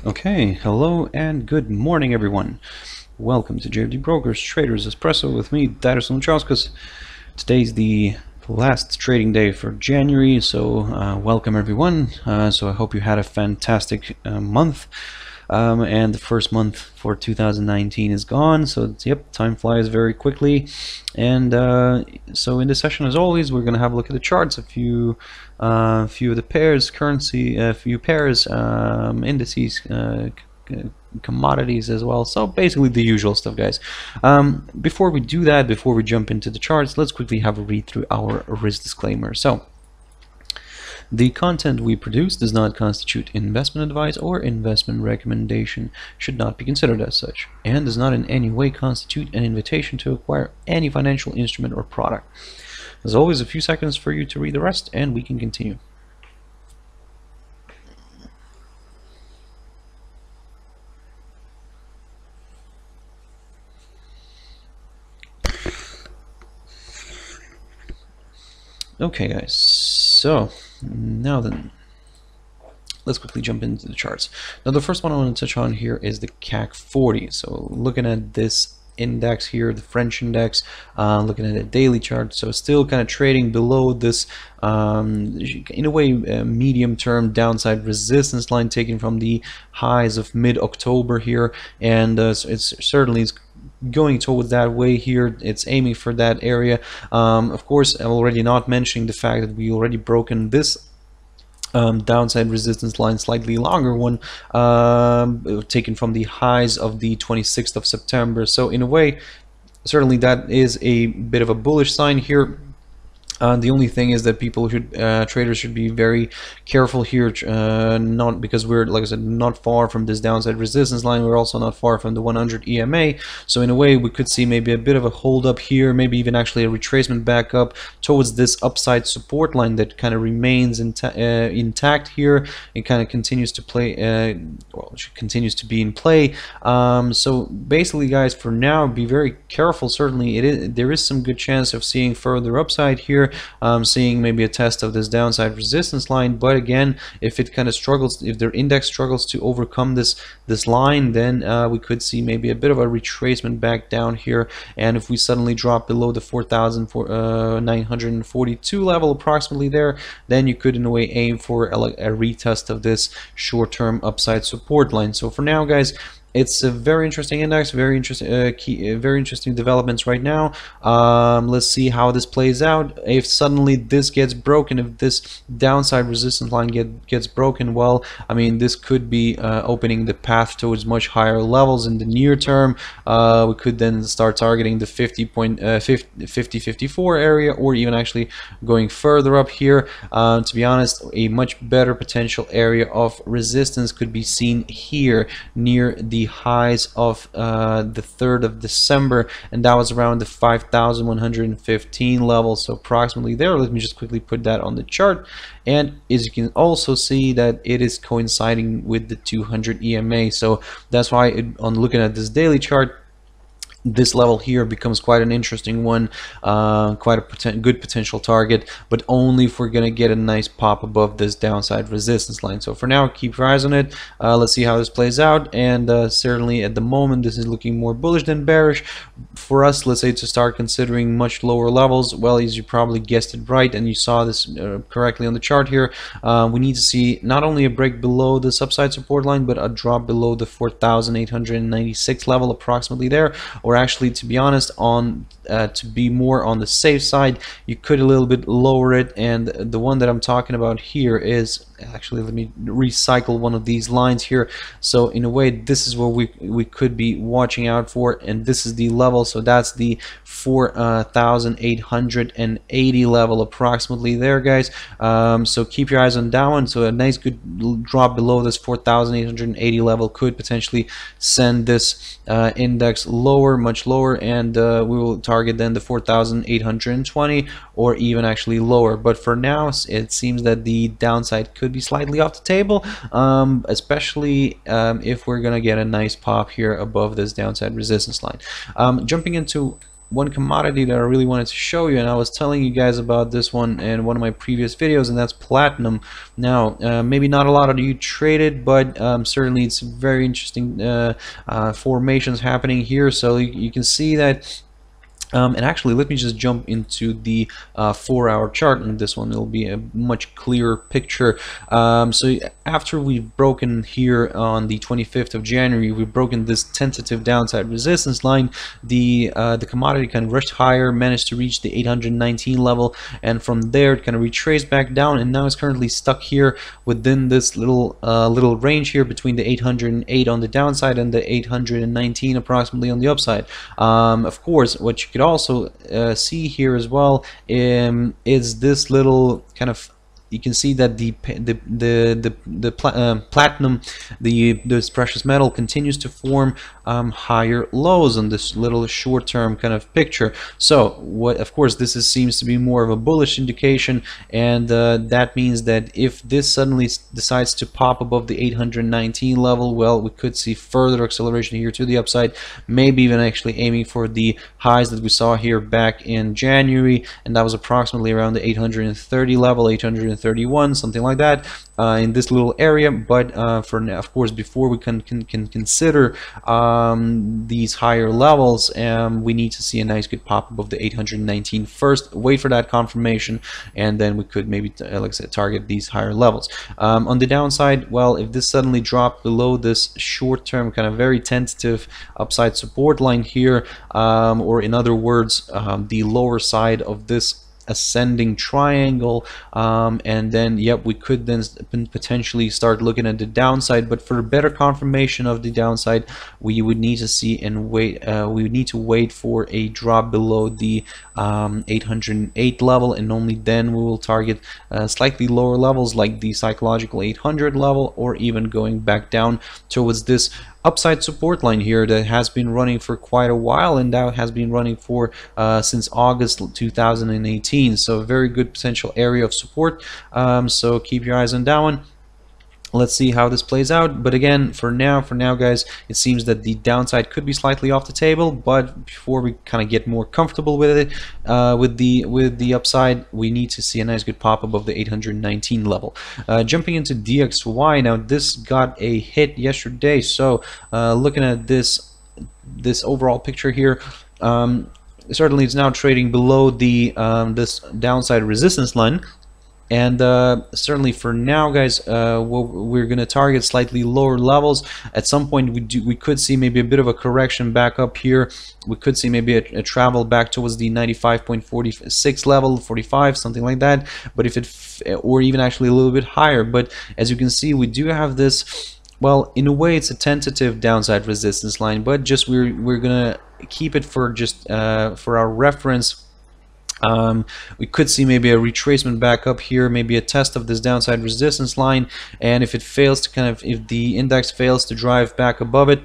Okay, hello and good morning everyone. Welcome to JFD Brokers Traders Espresso with me, Darius Anucauskas. Today's the last trading day for January, so welcome everyone. So I hope you had a fantastic month. And the first month for 2019 is gone, so yep, time flies very quickly. And so in this session, as always, we're going to have a look at the charts, a few of the pairs, currency, a few pairs, indices, commodities as well. So basically the usual stuff, guys. Before we do that, before we jump into the charts, let's quickly have a read through our risk disclaimer. So the content we produce does not constitute investment advice or investment recommendation, should not be considered as such, and does not in any way constitute an invitation to acquire any financial instrument or product. As always, a few seconds for you to read the rest and we can continue. Okay guys, so now then, let's quickly jump into the charts. Now the first one I want to touch on here is the CAC40. So looking at this index here, the French index, looking at a daily chart, so still kind of trading below this in a way medium-term downside resistance line taken from the highs of mid-October here, and so it's certainly going towards that way here. It's aiming for that area. Of course, I'm already not mentioning the fact that we already broken this downside resistance line, slightly longer one, taken from the highs of the 26th of September. So in a way, certainly that is a bit of a bullish sign here. The only thing is that people should, traders should be very careful here, not because we're, like I said, not far from this downside resistance line. We're also not far from the 100 EMA. So in a way, we could see maybe a bit of a hold up here, maybe even actually a retracement back up towards this upside support line that kind of remains intact here. It kind of continues to play, well, it continues to be in play. So basically, guys, for now, be very careful. Certainly, there is some good chance of seeing further upside here. Seeing maybe a test of this downside resistance line, but again, if it kind of struggles, if their index struggles to overcome this line, then we could see maybe a bit of a retracement back down here. And if we suddenly drop below the 4,942 level approximately there, then you could in a way aim for a retest of this short-term upside support line. So for now, guys, it's a very interesting index, very interesting very interesting developments right now. Let's see how this plays out. If suddenly this gets broken, if this downside resistance line gets broken, well, I mean, this could be opening the path towards much higher levels in the near term. We could then start targeting the 50.54 area, or even actually going further up here. To be honest, a much better potential area of resistance could be seen here near the highs of the 3rd of December, and that was around the 5,115 level, so approximately there. Let me just quickly put that on the chart, and as you can also see that it is coinciding with the 200 EMA. So that's why on looking at this daily chart, this level here becomes quite an interesting one, quite a good potential target, but only if we're gonna get a nice pop above this downside resistance line. So for now, keep your eyes on it. Let's see how this plays out, and certainly at the moment this is looking more bullish than bearish for us. Let's say to start considering much lower levels, well, as you probably guessed it right and you saw this correctly on the chart here, we need to see not only a break below this upside support line, but a drop below the 4,896 level approximately there. Or actually, to be honest, on to be more on the safe side, you could a little bit lower it. And the one that I'm talking about here is actually, let me recycle one of these lines here. So in a way, this is what we could be watching out for, and this is the level. So that's the 4,880 level approximately there, guys. So keep your eyes on that one. So a nice good drop below this 4,880 level could potentially send this index lower, much lower, and we will target then the 4,820 or even actually lower. But for now, it seems that the downside could be slightly off the table, especially if we're gonna get a nice pop here above this downside resistance line. Jumping into one commodity that I really wanted to show you, and I was telling you guys about this one in one of my previous videos, and that's platinum. Now, maybe not a lot of you trade it, but certainly it's very interesting formations happening here. So you can see that. And actually, let me just jump into the 4-hour chart, and this one will be a much clearer picture. So after we've broken here on the 25th of January, we've broken this tentative downside resistance line. The commodity kind of rushed higher, managed to reach the 819 level, and from there it kind of retraced back down, and now it's currently stuck here within this little range here between the 808 on the downside and the 819 approximately on the upside. Of course, what you could also see here as well is this little kind of, you can see that platinum, this precious metal, continues to form higher lows on this little short-term kind of picture. So what, of course, this seems to be more of a bullish indication, and that means that if this suddenly decides to pop above the 819 level, well, we could see further acceleration here to the upside, maybe even actually aiming for the highs that we saw here back in January, and that was approximately around the 830 level, 831, something like that, in this little area. But for now, of course, before we can consider these higher levels, we need to see a nice good pop above the 819 first, wait for that confirmation, and then we could maybe, like I said, target these higher levels. On the downside, well, if this suddenly dropped below this short-term kind of very tentative upside support line here, or in other words, the lower side of this ascending triangle, and then we could then potentially start looking at the downside. But for a better confirmation of the downside, we would need to see and wait, we would need to wait for a drop below the 808 level, and only then we will target slightly lower levels like the psychological 800 level, or even going back down towards this upside support line here that has been running for quite a while, and that has been running for since August 2018. So a very good potential area of support. So keep your eyes on that one. Let's see how this plays out. But again, for now guys, it seems that the downside could be slightly off the table, but before we kind of get more comfortable with it, with the upside, we need to see a nice good pop above the 819 level. Jumping into DXY, now this got a hit yesterday. So looking at this overall picture here, certainly it's now trading below the this downside resistance line. And certainly for now, guys, we're going to target slightly lower levels. At some point, we could see maybe a bit of a correction back up here. We could see maybe a travel back towards the 95.46 level, 45, something like that. But if it, or even actually a little bit higher. But as you can see, we do have this. Well, in a way, it's a tentative downside resistance line, but just we're gonna keep it for just for our reference. We could see maybe a retracement back up here, maybe a test of this downside resistance line, and if it fails to if the index fails to drive back above it,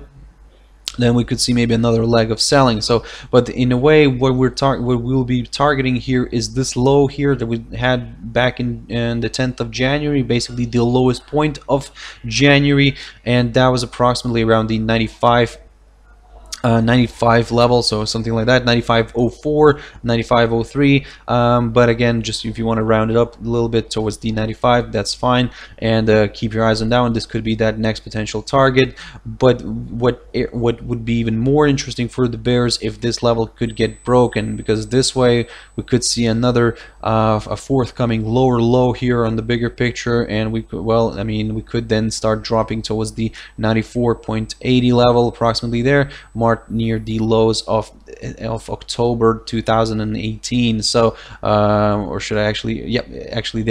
then we could see maybe another leg of selling. So, but in a way, what we'll be targeting here is this low here that we had back in the 10th of January, basically the lowest point of January, and that was approximately around the 95 level, so something like that, 95.04, 95.03, but again, just if you want to round it up a little bit towards the 95, that's fine, and keep your eyes on that one. This could be that next potential target. But what would be even more interesting for the bears if this level could get broken, because this way we could see another a forthcoming lower low here on the bigger picture, and we could, well, I mean, we could then start dropping towards the 94.80 level, approximately there, near the lows of October 2018. So or should I actually, yep, actually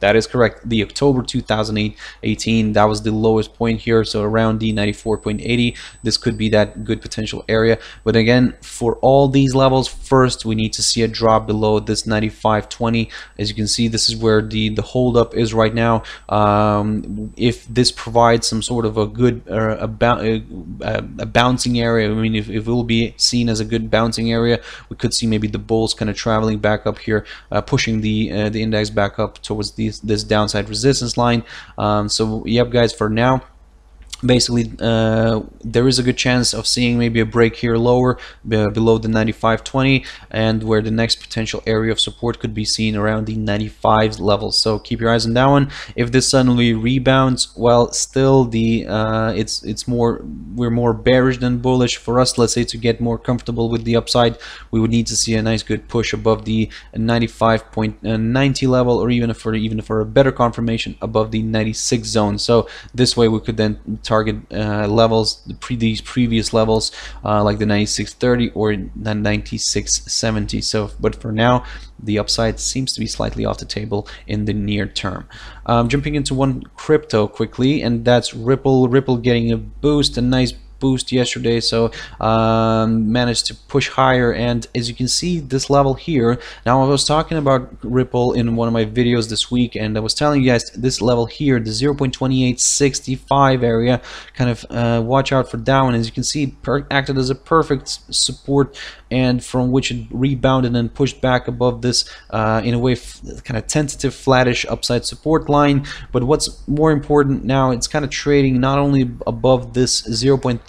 that is correct, the October 2018, that was the lowest point here, so around the 94.80. This could be that good potential area. But again, for all these levels, first we need to see a drop below this 95.20. As you can see, this is where the hold up is right now. If this provides some sort of a good a bouncing area, I mean, if it will be seen as a good bouncing area, we could see maybe the bulls kind of traveling back up here, pushing the index back up towards this downside resistance line. So yep, guys, for now basically there is a good chance of seeing maybe a break here lower below the 95.20, and where the next potential area of support could be seen around the 95 levels. So keep your eyes on that one. If this suddenly rebounds, well, still the we're more bearish than bullish. For us, let's say, to get more comfortable with the upside, we would need to see a nice good push above the 95.90 level, or even for a better confirmation above the 96 zone. So this way we could then target levels, these previous levels, like the 96.30 or the 96.70. So, but for now, the upside seems to be slightly off the table in the near term. Jumping into one crypto quickly, and that's Ripple. Ripple getting a boost, a nice boost yesterday, so managed to push higher. And as you can see, this level here, now I was talking about Ripple in one of my videos this week, and I was telling you guys this level here, the 0.2865 area, kind of watch out for that one. As you can see, it acted as a perfect support, and from which it rebounded and pushed back above this in a way kind of tentative flattish upside support line. But what's more important now, it's kind of trading not only above this 0.3130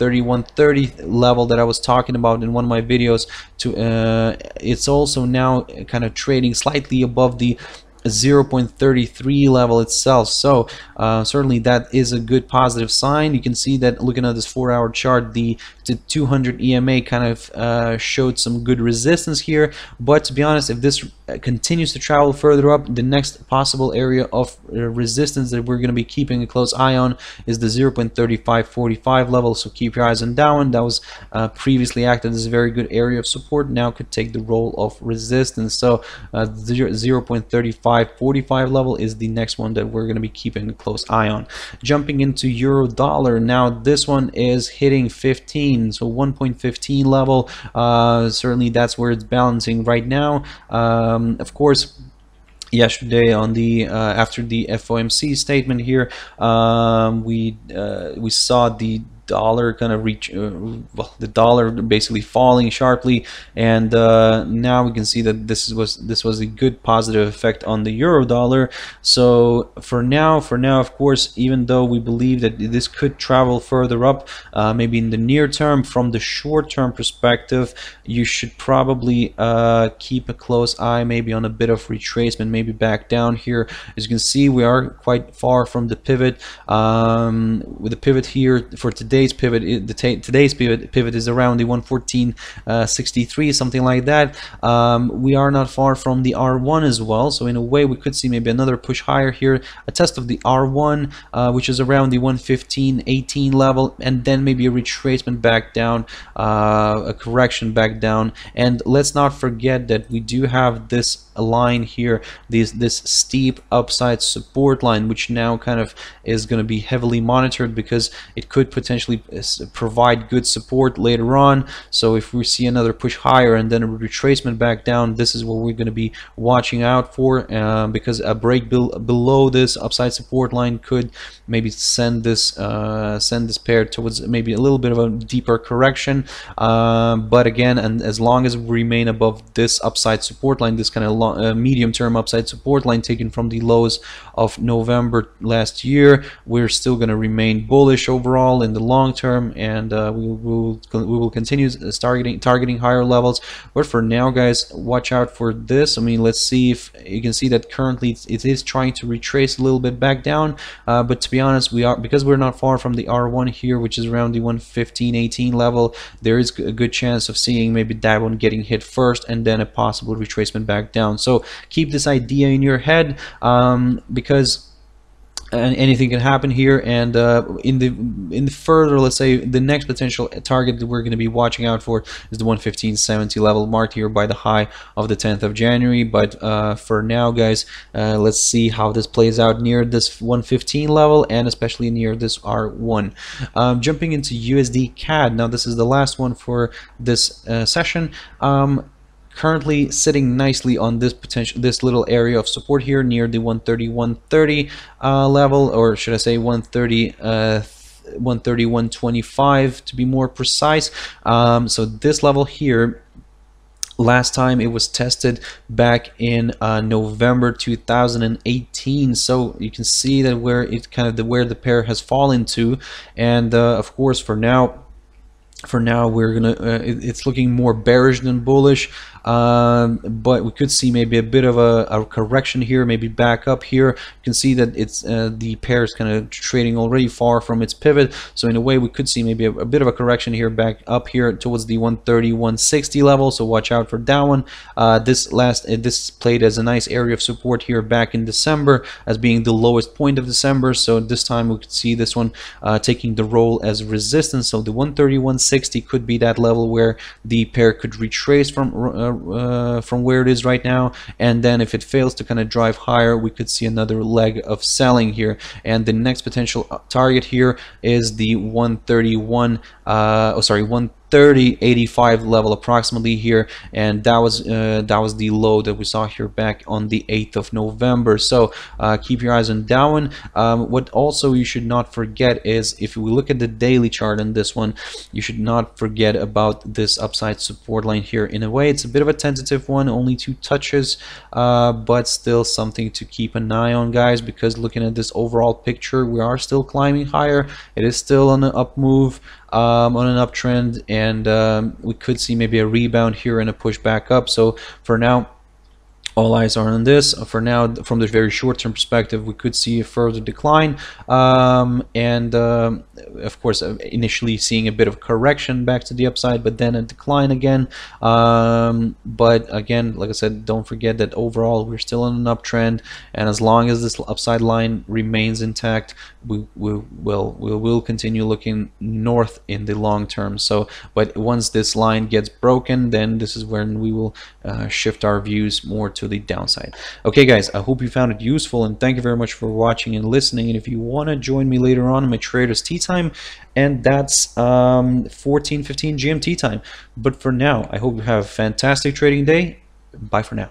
level that I was talking about in one of my videos, it's also now kind of trading slightly above the 0.33 level itself. So certainly that is a good positive sign. You can see that looking at this 4-hour chart, the 200 EMA kind of showed some good resistance here. But to be honest, if this continues to travel further up, the next possible area of resistance that we're going to be keeping a close eye on is the 0.3545 level. So keep your eyes on that one. That was previously acted as a very good area of support, now could take the role of resistance. So 0.3545 level is the next one that we're going to be keeping a close eye on. Jumping into euro dollar, now this one is hitting 15, so 1.15 level. Certainly that's where it's balancing right now. Of course, yesterday on the after the FOMC statement here, we saw the dollar kind of reach well, the dollar basically falling sharply, and now we can see that this was a good positive effect on the euro dollar. So for now, of course, even though we believe that this could travel further up, maybe in the near term, from the short term perspective, you should probably keep a close eye maybe on a bit of retracement, maybe back down here. As you can see, we are quite far from the pivot. With the pivot here for today's pivot, today's pivot is around the 114.63, something like that. We are not far from the R1 as well, so in a way we could see maybe another push higher here, a test of the R1, which is around the 115.18 level, and then maybe a retracement back down, a correction back down. And let's not forget that we do have this line here, this steep upside support line, which now kind of is going to be heavily monitored because it could potentially provide good support later on. So if we see another push higher and then a retracement back down, this is what we're going to be watching out for, because a break below this upside support line could maybe send this pair towards maybe a little bit of a deeper correction. But again, and as long as we remain above this upside support line, this kind of medium-term upside support line taken from the lows of November last year, we're still going to remain bullish overall in the long term, and we will continue targeting higher levels. But for now, guys, watch out for this. I mean, let's see if you can see that currently it is trying to retrace a little bit back down, but to be honest, because we're not far from the R1 here, which is around the 115.18 level, there is a good chance of seeing maybe that one getting hit first and then a possible retracement back down. So keep this idea in your head, because anything can happen here. And in the further, let's say, the next potential target that we're going to be watching out for is the 115.70 level, marked here by the high of the 10th of January. But for now, guys, let's see how this plays out near this 115 level, and especially near this R1. Jumping into USDCAD, now this is the last one for this session. Currently sitting nicely on this little area of support here near the 130.130 level, or should I say 131.25 to be more precise. So this level here, Last time it was tested back in November 2018, so you can see that where it kind of where the pair has fallen to, and of course for now we're gonna it's looking more bearish than bullish, but we could see maybe a bit of a correction here, maybe back up here. You can see that it's the pair is kind of trading already far from its pivot, so in a way we could see maybe a bit of a correction here, back up here towards the 130 160 level, so watch out for that one. This played as a nice area of support here back in December as being the lowest point of December, so this time we could see this one taking the role as resistance. So the 130 160 could be that level where the pair could retrace from where it is right now, and then if it fails to kind of drive higher, we could see another leg of selling here. And the next potential target here is the 130.85 level approximately here, and that was the low that we saw here back on the 8th of November. So keep your eyes on that one. What also you should not forget is, if we look at the daily chart on this one, you should not forget about this upside support line here. In a way, it's a bit of a tentative one, only 2 touches, but still something to keep an eye on, guys, because looking at this overall picture, we are still climbing higher. It is still on an up move, on an uptrend, and we could see maybe a rebound here and a push back up. So for now, all eyes are on this. For now, from the very short-term perspective, we could see a further decline, and of course initially seeing a bit of correction back to the upside, but then a decline again. But again, like I said, don't forget that overall we're still on an uptrend, and as long as this upside line remains intact, we will continue looking north in the long term. So but once this line gets broken, then this is when we will shift our views more to the downside. Okay guys, I hope you found it useful, and thank you very much for watching and listening. And if you want to join me later on in my traders tea time, and that's 14:15 GMT time. But for now, I hope you have a fantastic trading day. Bye for now.